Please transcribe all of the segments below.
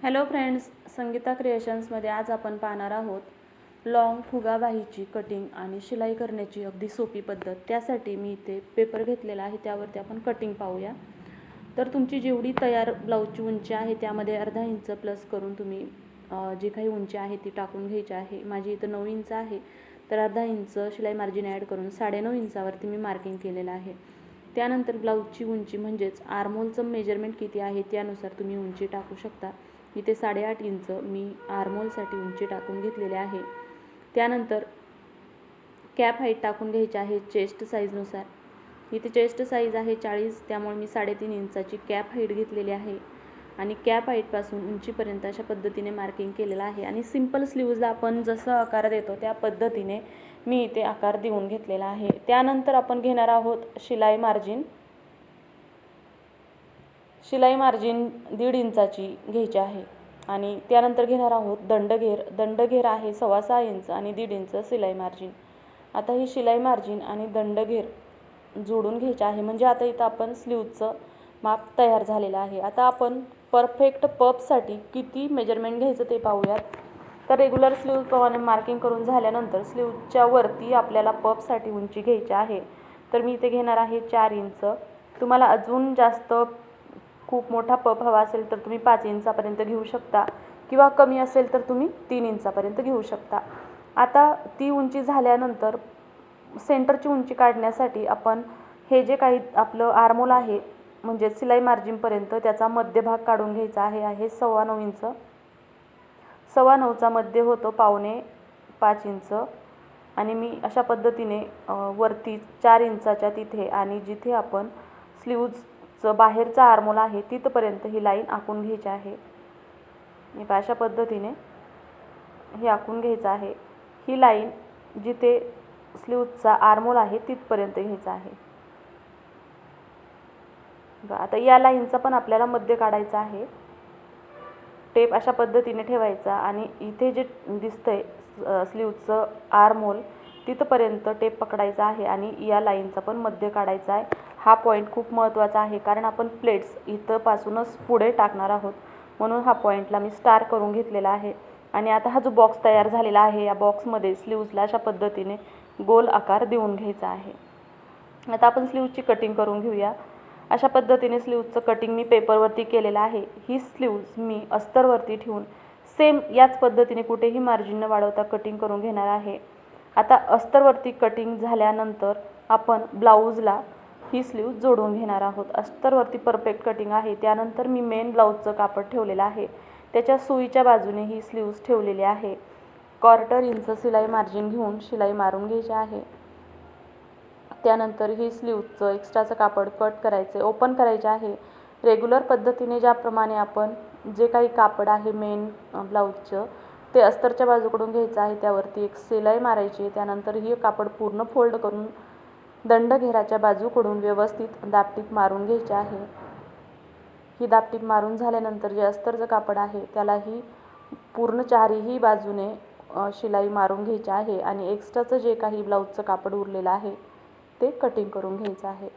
Hello friends, Sangeeta क्रिएशन्समध्ये आज आपण पाहणार आहोत लॉंग फुगाबाहीची कटिंग आणि शिलाई करण्याची अगदी सोपी पद्धत। त्यासाठी मी इथे पेपर घेतलेला आहे, त्यावरती आपण कटिंग पाहूया। तर तुमची जेवढी तयार ब्लाऊजची उंची आहे त्यामध्ये अर्धा इंच प्लस करून तुम्ही जी काही उंची आहे ती टाकून घ्यायची आहे। माझी इथं 9 इंच आहे, तर अर्धा इंच शिलाई मार्जिन ॲड करून 9.5 इंचावरती मी मार्किंग केलेलं आहे। त्यानंतर ब्लाऊजची उंची म्हणजेच आर्मोलचं मेजरमेंट किती आहे त्यानुसार तुम्ही उंची टाकू शकता। इथे 8.5 इंच मी आर्मोलसाठी उंची टाकून घेतलेली आहे। त्यानंतर कॅप हाईट टाकून घ्यायची आहे चेस्ट साईजनुसार। इथे चेस्ट साईज आहे 40, त्यामुळे मी 3.5 इंचाची कॅप हाईट घेतलेली आहे आणि कॅप हाईटपासून उंचीपर्यंत अशा पद्धतीने मार्किंग केलेलं आहे। आणि सिंपल स्लीव्जला आपण जसं आकार देतो त्या पद्धतीने मी इथे आकार देऊन घेतलेला आहे। त्यानंतर आपण घेणार आहोत शिलाई मार्जिन 1.5 इंचाची घ्यायची आहे। आणि त्यानंतर घेणार आहोत दंडघेर आहे 6.25 इंच आणि 1.5 इंच शिलाई मार्जिन। आता ही शिलाई मार्जिन आणि दंडघेर जोडून घ्यायचे आहे, म्हणजे आता इथं आपण स्लीवचं माप तयार झालेलं आहे। आता आपण परफेक्ट पफसाठी किती मेजरमेंट घ्यायचं ते पाहूयात। तर रेग्युलर स्लीव प्रमाणे मार्किंग करून झाल्यानंतर स्लीवच्या वरती आपल्याला पफसाठी उंची घ्यायची आहे। तर मी इथे घेणार आहे 4 इंच। तुम्हाला अजून जास्त खूप मोठा पफ हवा असेल तर तुम्ही 5 इंचापर्यंत घेऊ शकता, किंवा कमी असेल तर तुम्ही 3 इंचापर्यंत घेऊ शकता। आता ती उंची झाल्यानंतर सेंटरची उंची काढण्यासाठी आपण हे जे काही आपलं आर्मोल आहे म्हणजे शिलाई मार्जिनपर्यंत त्याचा मध्यभाग काढून घ्यायचा आहे 9.25 इंच। 9.25चा मध्य होतो 4.25 इंच। आणि मी अशा पद्धतीने वरती 4 इंचाच्या तिथे आणि जिथे आपण स्लीव्जचं बाहेरचा आर्मोल आहे तिथपर्यंत ही लाईन आखून घ्यायची आहे। मी अशा पद्धतीने हे आखून घ्यायचं आहे। ही लाईन जिथे स्लीवचा आर्मोल आहे तिथपर्यंत घ्यायचा आहे। आता या लाईनचा पण आपल्याला मध्य काढायचा आहे। टेप अशा पद्धतीने ठेवायचा आणि इथे जे दिसतंय स्लीवचं आर्मोल तिथपर्यंत टेप पकडायचा आहे आणि या लाईनचा पण मध्य काढायचा आहे। हा पॉईंट खूप महत्त्वाचा आहे, कारण आपण प्लेट्स इथंपासूनच पुढे टाकणार आहोत, म्हणून हा पॉईंटला मी स्टार करून घेतलेला आहे। आणि आता हा जो बॉक्स तयार झालेला आहे या बॉक्समध्ये स्लीव्जला अशा पद्धतीने गोल आकार देऊन घ्यायचा आहे। आता आपण स्लीवची कटिंग करून घेऊया। अशा पद्धतीने स्लीवचं कटिंग मी पेपरवरती केलेलं आहे। ही स्लीव्ज मी अस्तरवरती ठेवून सेम याच पद्धतीने कुठेही मार्जिन न वाढवता कटिंग करून घेणार आहे। आता अस्तरवरती कटिंग झाल्यानंतर आपण ब्लाऊजला ही स्लीव जोडून घेणार आहोत। अस्तरवरती परफेक्ट कटिंग आहे। त्यानंतर मी मेन ब्लाऊजचं कापड ठेवलेलं आहे, त्याच्या सुईच्या बाजूने ही स्लीव्ज ठेवलेली आहे। 1/4 इंच शिलाई मार्जिन घेऊन शिलाई मारून घ्यायची आहे। त्यानंतर ही स्लीवचं एक्स्ट्राचं कापड कट करायचे, ओपन करायचे आहे। रेग्युलर पद्धतीने ज्याप्रमाणे आपण जे काही कापड आहे मेन ब्लाऊजचं ते अस्तरच्या बाजूकडून घ्यायचं आहे, त्यावरती एक शिलाई मारायची। त्यानंतर ही कापड पूर्ण फोल्ड करून दंडघेराच्या बाजूकडून व्यवस्थित दापटीप मारून घ्यायची आहे। ही दापटीप मारून झाल्यानंतर जे अस्तरचं कापड आहे त्यालाही पूर्ण चारही बाजूने शिलाई मारून घ्यायची आहे आणि एक्स्ट्राचं जे काही ब्लाऊजचं कापड उरलेलं आहे ते कटिंग करून घ्यायचं आहे।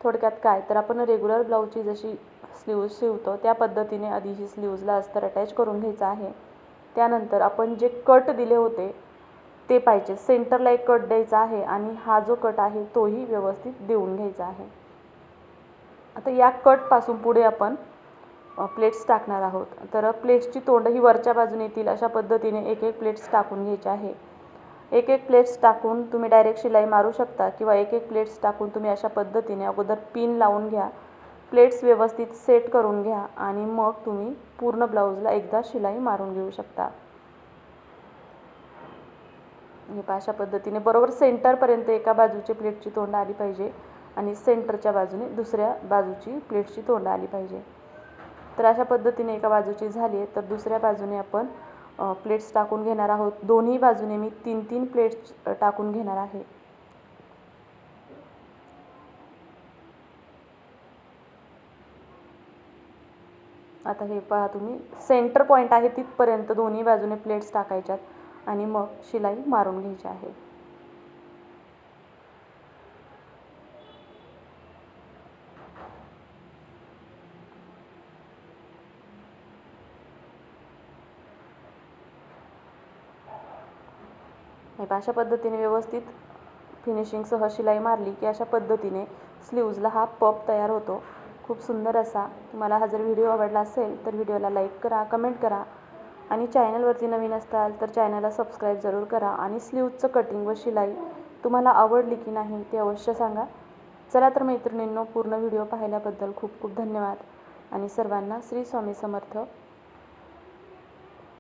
थोडक्यात काय तर आपण रेग्युलर ब्लाऊजची जशी स्लीव्ज शिवतो त्या पद्धतीने आधी ही स्लीव्जला अस्तर अटॅच करून घ्यायचं आहे। त्यानंतर आपण जे कट दिले होते ते पाहिजे, सेंटरला एक कट द्यायचा आहे आणि हा जो कट आहे तोही व्यवस्थित देऊन घ्यायचा आहे। आता या कटपासून पुढे आपण प्लेट्स टाकणार आहोत। तर प्लेट्सची तोंड ही वरच्या बाजूने येतील अशा पद्धतीने एक एक प्लेट्स टाकून घ्यायचे आहे। एक एक प्लेट्स टाकून तुम्ही डायरेक्ट शिलाई मारू शकता, किंवा एक एक प्लेट्स टाकून तुम्ही अशा पद्धतीने अगोदर पिन लावून घ्या, प्लेट्स व्यवस्थित सेट करून घ्या आणि मग तुम्ही पूर्ण ब्लाऊजला एकदा शिलाई मारून घेऊ शकता। हे अशा पद्धतीने बरोबर सेंटरपर्यंत एका बाजूची प्लेटची तोंड आली पाहिजे आणि सेंटरच्या बाजूने दुसऱ्या बाजूची प्लेटची तोंड आली पाहिजे। तर अशा पद्धतीने एका बाजूची झाली आहे, तर दुसऱ्या बाजूने आपण प्लेट्स टाकून घेणार आहोत। दोन्ही बाजूने मी 3-3 प्लेट्स टाकून घेणार आहे। आता हे पहा तुम्ही, सेंटर पॉईंट आहे तिथपर्यंत दोन्ही बाजूने प्लेट्स टाकायच्यात आणि मग शिलाई मारून घ्यायची आहे। हे पहा, अशा पद्धतीने व्यवस्थित फिनिशिंगसह शिलाई मारली की अशा पद्धतीने स्लीव्जला हा पप तयार होतो, खूप सुंदर असा. तुम्हाला हा जर व्हिडिओ आवडला असेल तर व्हिडिओला लाईक करा, कमेंट करा आणि चॅनलवरती नवीन असाल तर चॅनलला सबस्क्राईब जरूर करा. आणि स्लीव्जचं कटिंग व शिलाई तुम्हाला आवडली की नाही ते अवश्य सांगा. चला तर मैत्रिणींनो, पूर्ण व्हिडिओ पाहिल्याबद्दल खूप खूप धन्यवाद आणि सर्वांना श्री स्वामी समर्थ.